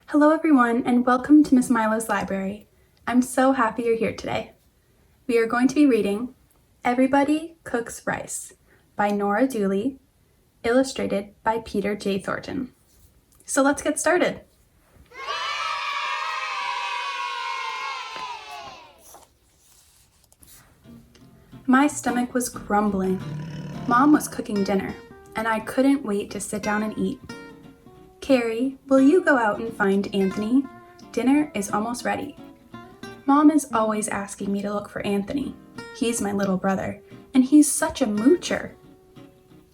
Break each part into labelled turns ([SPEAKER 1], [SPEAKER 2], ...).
[SPEAKER 1] Hello everyone, and welcome to Miss Milo's library. I'm so happy you're here today. We are going to be reading Everybody Cooks Rice by Nora Dooley, illustrated by Peter J. Thornton. So let's get started. My stomach was grumbling. Mom was cooking dinner, and I couldn't wait to sit down and eat. Carrie, will you go out and find Anthony? Dinner is almost ready. Mom is always asking me to look for Anthony. He's my little brother, and he's such a moocher.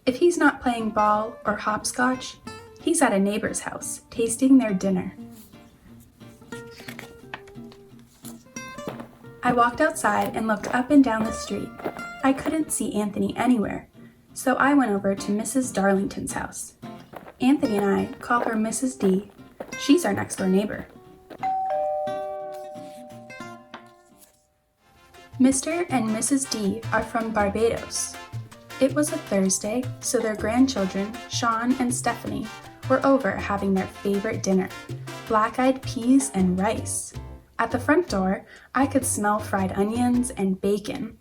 [SPEAKER 1] If he's not playing ball or hopscotch, he's at a neighbor's house, tasting their dinner. I walked outside and looked up and down the street. I couldn't see Anthony anywhere, so I went over to Mrs. Darlington's house. Anthony and I call her Mrs. D. She's our next-door neighbor. Mr. and Mrs. D are from Barbados. It was a Thursday, so their grandchildren, Sean and Stephanie, were over having their favorite dinner, black-eyed peas and rice. At the front door, I could smell fried onions and bacon.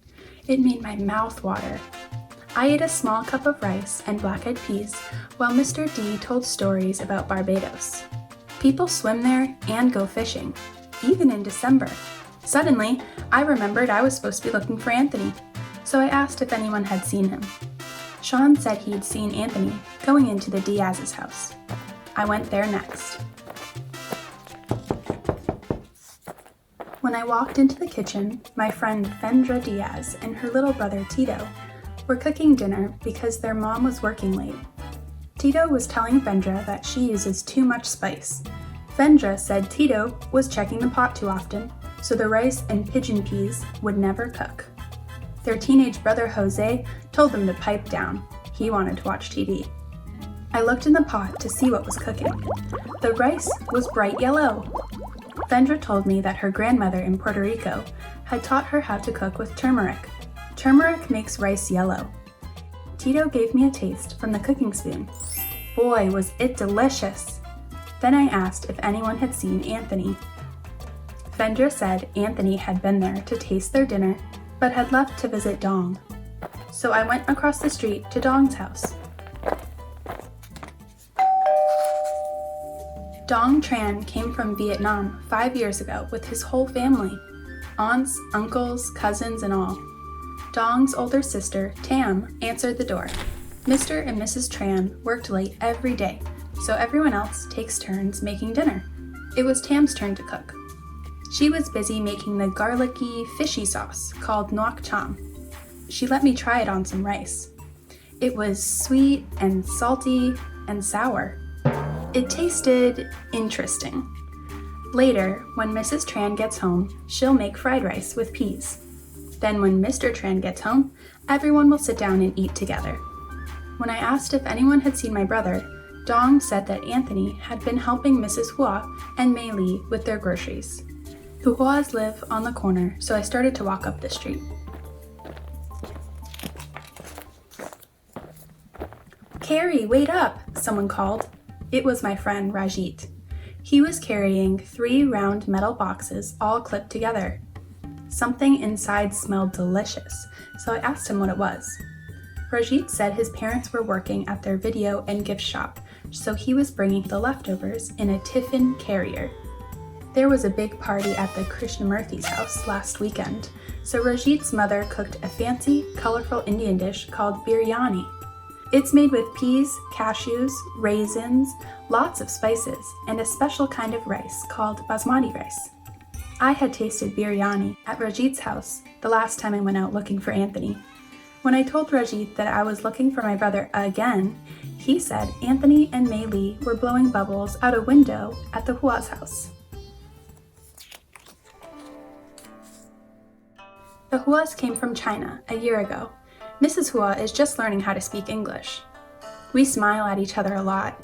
[SPEAKER 1] It made my mouth water. I ate a small cup of rice and black-eyed peas while Mr. D told stories about Barbados. People swim there and go fishing, even in December. Suddenly, I remembered I was supposed to be looking for Anthony, so I asked if anyone had seen him. Sean said he'd seen Anthony going into the Diaz's house. I went there next. When I walked into the kitchen, my friend Vendra Diaz and her little brother Tito were cooking dinner because their mom was working late. Tito was telling Vendra that she uses too much spice. Vendra said Tito was checking the pot too often, so the rice and pigeon peas would never cook. Their teenage brother Jose told them to pipe down. He wanted to watch TV. I looked in the pot to see what was cooking. The rice was bright yellow. Vendra told me that her grandmother in Puerto Rico had taught her how to cook with turmeric. Turmeric makes rice yellow. Tito gave me a taste from the cooking spoon. Boy, was it delicious! Then I asked if anyone had seen Anthony. Vendra said Anthony had been there to taste their dinner, but had left to visit Dong. So I went across the street to Dong's house. Dong Tran came from Vietnam 5 years ago with his whole family, aunts, uncles, cousins, and all. Dong's older sister, Tam, answered the door. Mr. and Mrs. Tran worked late every day, so everyone else takes turns making dinner. It was Tam's turn to cook. She was busy making the garlicky, fishy sauce called nuoc cham. She let me try it on some rice. It was sweet and salty and sour. It tasted interesting. Later, when Mrs. Tran gets home, she'll make fried rice with peas. Then when Mr. Tran gets home, everyone will sit down and eat together. When I asked if anyone had seen my brother, Dong said that Anthony had been helping Mrs. Hua and Mei Li with their groceries. The Huas live on the corner, so I started to walk up the street. Carrie, wait up, someone called. It was my friend Rajit. He was carrying 3 round metal boxes all clipped together. Something inside smelled delicious, so I asked him what it was. Rajit said his parents were working at their video and gift shop, so he was bringing the leftovers in a tiffin carrier. There was a big party at the Krishnamurthi's house last weekend, so Rajit's mother cooked a fancy, colorful Indian dish called biryani. It's made with peas, cashews, raisins, lots of spices, and a special kind of rice called basmati rice. I had tasted biryani at Rajit's house the last time I went out looking for Anthony. When I told Rajit that I was looking for my brother again, he said Anthony and Mei Li were blowing bubbles out a window at the Hua's house. The Huas came from China a year ago. Mrs. Hua is just learning how to speak English. We smile at each other a lot.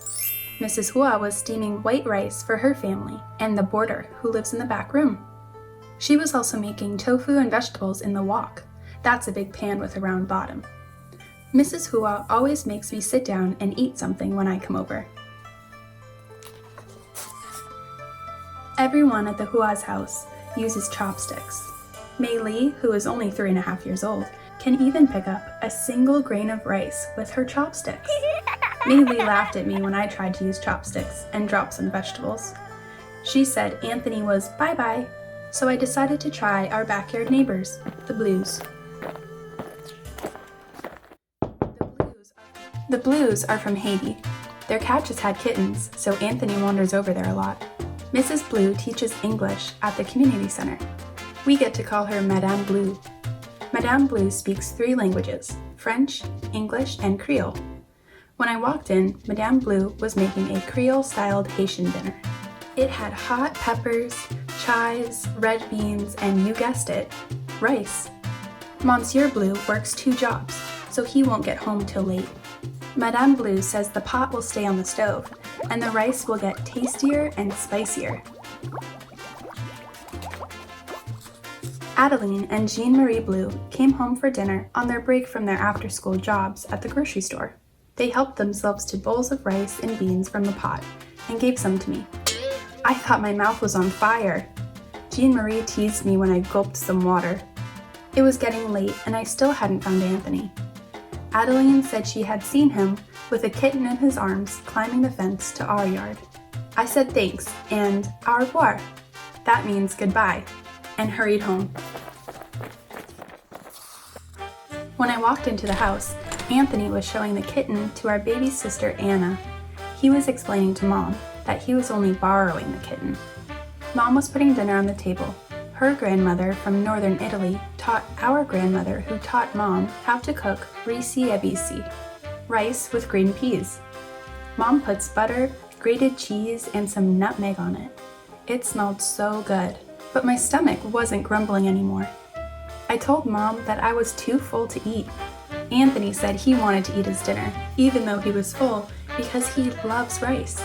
[SPEAKER 1] Mrs. Hua was steaming white rice for her family and the boarder who lives in the back room. She was also making tofu and vegetables in the wok. That's a big pan with a round bottom. Mrs. Hua always makes me sit down and eat something when I come over. Everyone at the Hua's house uses chopsticks. Mei Li, who is only 3.5 years old, can even pick up a single grain of rice with her chopsticks. Mei Li laughed at me when I tried to use chopsticks and dropped some vegetables. She said Anthony was bye-bye, so I decided to try our backyard neighbors, the Blues. The Blues are from Haiti. Their cat just had kittens, so Anthony wanders over there a lot. Mrs. Blue teaches English at the community center. We get to call her Madame Blue. Madame Blue speaks 3 languages, French, English, and Creole. When I walked in, Madame Blue was making a Creole-styled Haitian dinner. It had hot peppers, chives, red beans, and you guessed it, rice. Monsieur Blue works 2 jobs, so he won't get home till late. Madame Blue says the pot will stay on the stove, and the rice will get tastier and spicier. Adeline and Jean-Marie Blue came home for dinner on their break from their after-school jobs at the grocery store. They helped themselves to bowls of rice and beans from the pot and gave some to me. I thought my mouth was on fire. Jean-Marie teased me when I gulped some water. It was getting late and I still hadn't found Anthony. Adeline said she had seen him with a kitten in his arms climbing the fence to our yard. I said thanks and au revoir, that means goodbye, and hurried home. When I walked into the house, Anthony was showing the kitten to our baby sister Anna. He was explaining to Mom that he was only borrowing the kitten. Mom was putting dinner on the table. Her grandmother from northern Italy taught our grandmother who taught Mom how to cook risi e bisi, rice with green peas. Mom puts butter, grated cheese, and some nutmeg on it. It smelled so good, but my stomach wasn't grumbling anymore. I told Mom that I was too full to eat. Anthony said he wanted to eat his dinner, even though he was full, because he loves rice.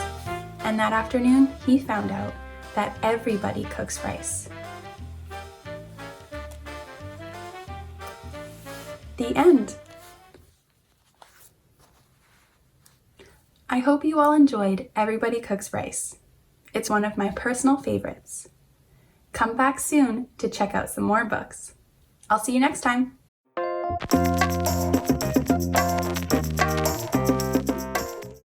[SPEAKER 1] And that afternoon, he found out that everybody cooks rice. The end. I hope you all enjoyed Everybody Cooks Rice. It's one of my personal favorites. Come back soon to check out some more books. I'll see you next time.